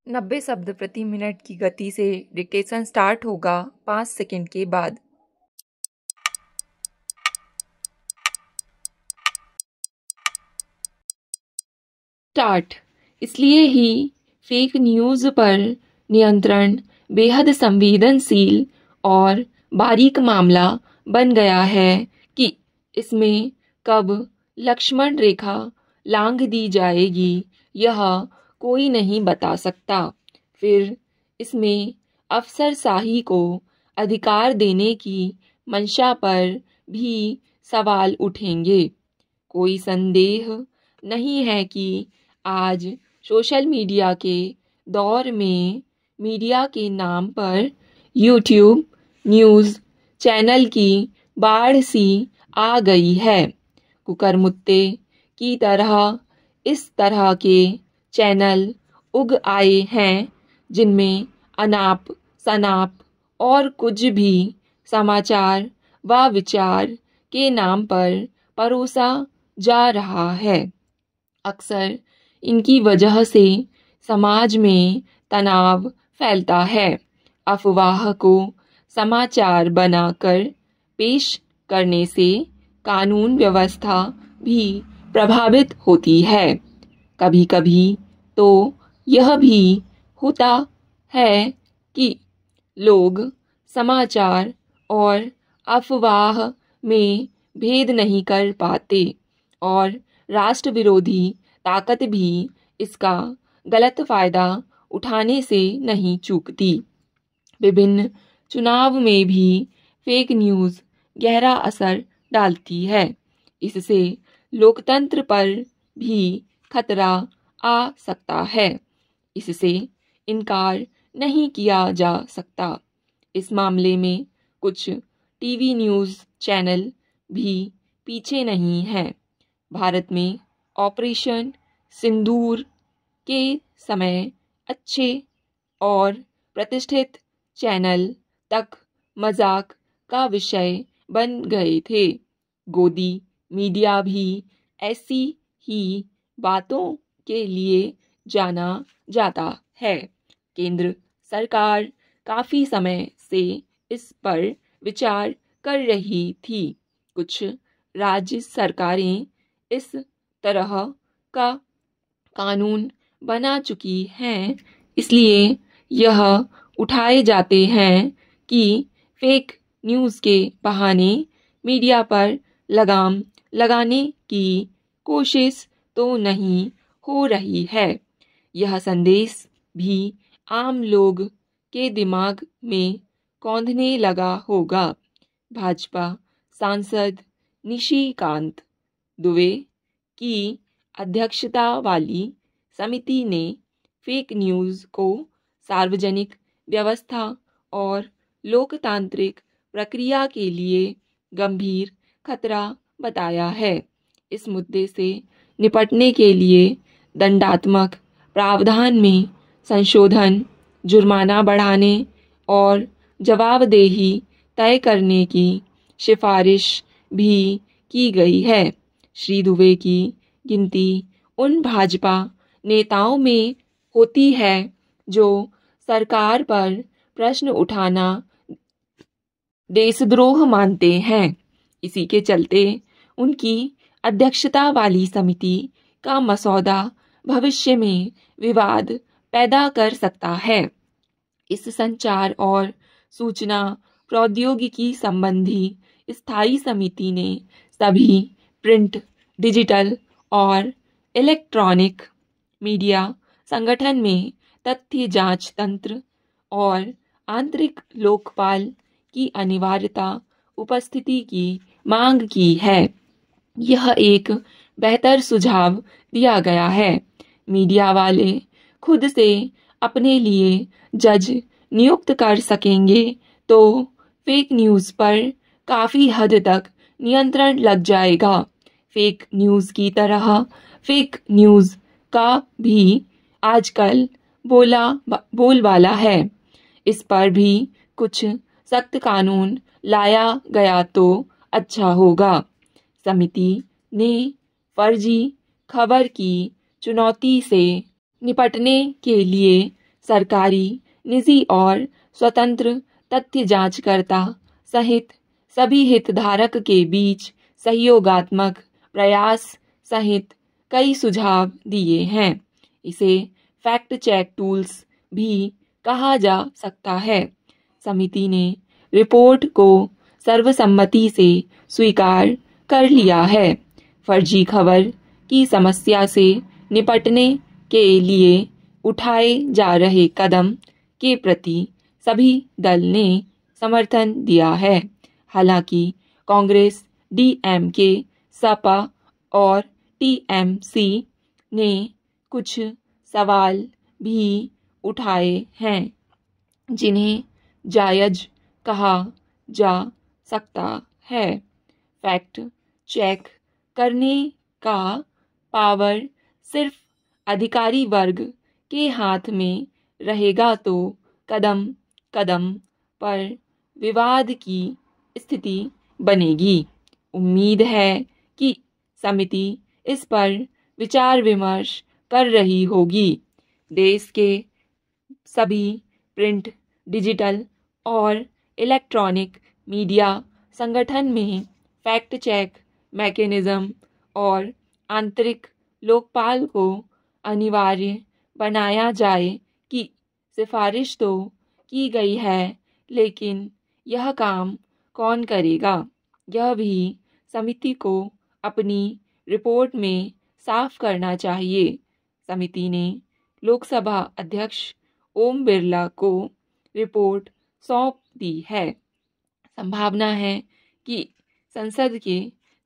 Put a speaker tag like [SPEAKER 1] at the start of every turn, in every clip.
[SPEAKER 1] 90 शब्द प्रति मिनट की गति से डिक्टेशन स्टार्ट होगा 5 सेकंड के बाद। स्टार्ट। इसलिए ही फेक न्यूज़ पर नियंत्रण बेहद संवेदनशील और बारीक मामला बन गया है कि इसमें कब लक्ष्मण रेखा लांघ दी जाएगी यह कोई नहीं बता सकता। फिर इसमें अफसरशाही को अधिकार देने की मंशा पर भी सवाल उठेंगे। कोई संदेह नहीं है कि आज सोशल मीडिया के दौर में मीडिया के नाम पर यूट्यूब न्यूज़ चैनल की बाढ़ सी आ गई है। कुकरमुत्ते की तरह इस तरह के चैनल उग आए हैं जिनमें अनाप शनाप और कुछ भी समाचार व विचार के नाम पर परोसा जा रहा है। अक्सर इनकी वजह से समाज में तनाव फैलता है। अफवाह को समाचार बनाकर पेश करने से कानून व्यवस्था भी प्रभावित होती है। कभी कभी तो यह भी होता है कि लोग समाचार और अफवाह में भेद नहीं कर पाते और राष्ट्र विरोधी ताकत भी इसका गलत फायदा उठाने से नहीं चूकती। विभिन्न चुनाव में भी फेक न्यूज़ गहरा असर डालती है। इससे लोकतंत्र पर भी खतरा आ सकता है। इससे इनकार नहीं किया जा सकता। इस मामले में कुछ टीवी न्यूज़ चैनल भी पीछे नहीं हैं। भारत में ऑपरेशन सिंदूर के समय अच्छे और प्रतिष्ठित चैनल तक मजाक का विषय बन गए थे। गोदी मीडिया भी ऐसी ही बातों के लिए जाना जाता है। केंद्र सरकार काफ़ी समय से इस पर विचार कर रही थी। कुछ राज्य सरकारें इस तरह का कानून बना चुकी हैं। इसलिए यह उठाए जाते हैं कि फेक न्यूज़ के बहाने मीडिया पर लगाम लगाने की कोशिश तो नहीं हो रही है। यह संदेश भी आम लोग के दिमाग में कौंधने लगा होगा। भाजपा सांसद निशिकांत दुबे की अध्यक्षता वाली समिति ने फेक न्यूज़ को सार्वजनिक व्यवस्था और लोकतांत्रिक प्रक्रिया के लिए गंभीर खतरा बताया है। इस मुद्दे से निपटने के लिए दंडात्मक प्रावधान में संशोधन, जुर्माना बढ़ाने और जवाबदेही तय करने की सिफारिश भी की गई है। श्री दुबे की गिनती उन भाजपा नेताओं में होती है जो सरकार पर प्रश्न उठाना देशद्रोह मानते हैं। इसी के चलते उनकी अध्यक्षता वाली समिति का मसौदा भविष्य में विवाद पैदा कर सकता है। इस संचार और सूचना प्रौद्योगिकी संबंधी स्थायी समिति ने सभी प्रिंट, डिजिटल और इलेक्ट्रॉनिक मीडिया संगठन में तथ्य जांच तंत्र और आंतरिक लोकपाल की अनिवार्यता उपस्थिति की मांग की है। यह एक बेहतर सुझाव दिया गया है। मीडिया वाले खुद से अपने लिए जज नियुक्त कर सकेंगे तो फेक न्यूज़ पर काफ़ी हद तक नियंत्रण लग जाएगा। फेक न्यूज़ की तरह फेक न्यूज़ का भी आजकल बोलबाला है। इस पर भी कुछ सख्त कानून लाया गया तो अच्छा होगा। समिति ने फर्जी खबर की चुनौती से निपटने के लिए सरकारी, निजी और स्वतंत्र तथ्य जांचकर्ता सहित सभी हितधारक के बीच सहयोगात्मक प्रयास सहित कई सुझाव दिए हैं। इसे फैक्ट चेक टूल्स भी कहा जा सकता है। समिति ने रिपोर्ट को सर्वसम्मति से स्वीकार कर लिया है। फर्जी खबर की समस्या से निपटने के लिए उठाए जा रहे कदम के प्रति सभी दल ने समर्थन दिया है। हालांकि कांग्रेस, डीएमके, सपा और टीएमसी ने कुछ सवाल भी उठाए हैं जिन्हें जायज कहा जा सकता है। फैक्ट चेक करने का पावर सिर्फ अधिकारी वर्ग के हाथ में रहेगा तो कदम कदम पर विवाद की स्थिति बनेगी। उम्मीद है कि समिति इस पर विचार विमर्श कर रही होगी। देश के सभी प्रिंट, डिजिटल और इलेक्ट्रॉनिक मीडिया संगठन में फैक्ट चेक मैकेनिज्म और आंतरिक लोकपाल को अनिवार्य बनाया जाए कि सिफारिश तो की गई है, लेकिन यह काम कौन करेगा, यह भी समिति को अपनी रिपोर्ट में साफ करना चाहिए। समिति ने लोकसभा अध्यक्ष ओम बिरला को रिपोर्ट सौंप दी है। संभावना है कि संसद के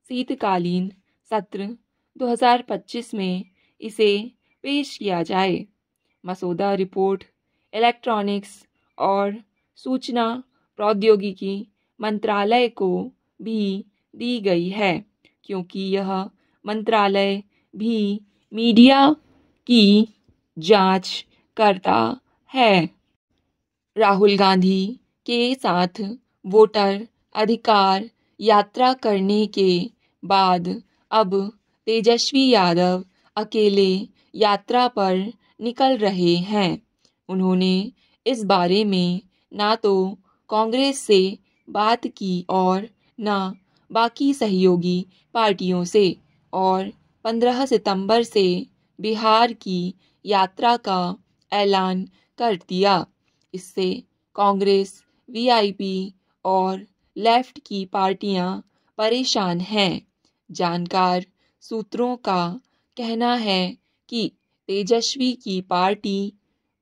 [SPEAKER 1] शीतकालीन सत्र 2025 में इसे पेश किया जाए। मसौदा रिपोर्ट इलेक्ट्रॉनिक्स और सूचना प्रौद्योगिकी मंत्रालय को भी दी गई है, क्योंकि यह मंत्रालय भी मीडिया की जांच करता है। राहुल गांधी के साथ वोटर अधिकार यात्रा करने के बाद अब तेजस्वी यादव अकेले यात्रा पर निकल रहे हैं। उन्होंने इस बारे में ना तो कांग्रेस से बात की और ना बाकी सहयोगी पार्टियों से, और 15 सितंबर से बिहार की यात्रा का ऐलान कर दिया। इससे कांग्रेस, वीआईपी और लेफ्ट की पार्टियां परेशान हैं। जानकार सूत्रों का कहना है कि तेजस्वी की पार्टी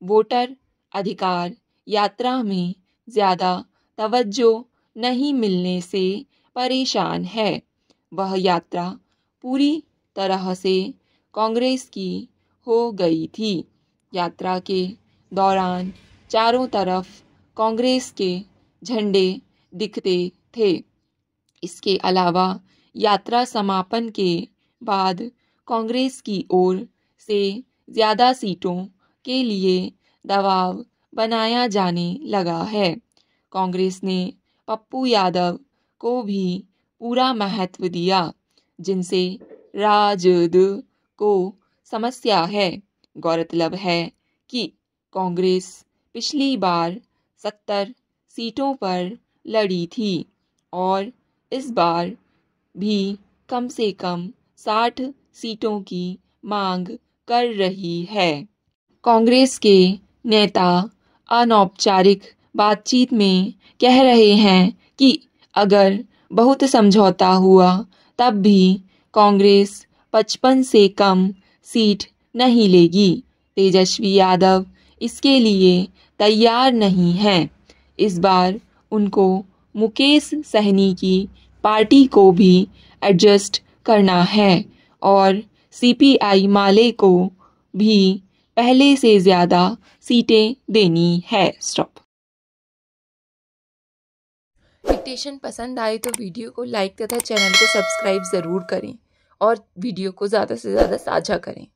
[SPEAKER 1] वोटर अधिकार यात्रा में ज़्यादा तवज्जो नहीं मिलने से परेशान है। वह यात्रा पूरी तरह से कांग्रेस की हो गई थी। यात्रा के दौरान चारों तरफ कांग्रेस के झंडे दिखते थे। इसके अलावा यात्रा समापन के बाद कांग्रेस की ओर से ज़्यादा सीटों के लिए दबाव बनाया जाने लगा है। कांग्रेस ने पप्पू यादव को भी पूरा महत्व दिया, जिनसे राजद को समस्या है। गौरतलब है कि कांग्रेस पिछली बार 70 सीटों पर लड़ी थी और इस बार भी कम से कम 60 सीटों की मांग कर रही है। कांग्रेस के नेता अनौपचारिक बातचीत में कह रहे हैं कि अगर बहुत समझौता हुआ तब भी कांग्रेस 55 से कम सीट नहीं लेगी। तेजस्वी यादव इसके लिए तैयार नहीं हैं। इस बार उनको मुकेश सहनी की पार्टी को भी एडजस्ट करना है और सीपीआई माले को भी पहले से ज़्यादा सीटें देनी है। स्टॉप। डिक्टेशन पसंद आए तो वीडियो को लाइक तथा चैनल को सब्सक्राइब ज़रूर करें और वीडियो को ज़्यादा से ज़्यादा साझा करें।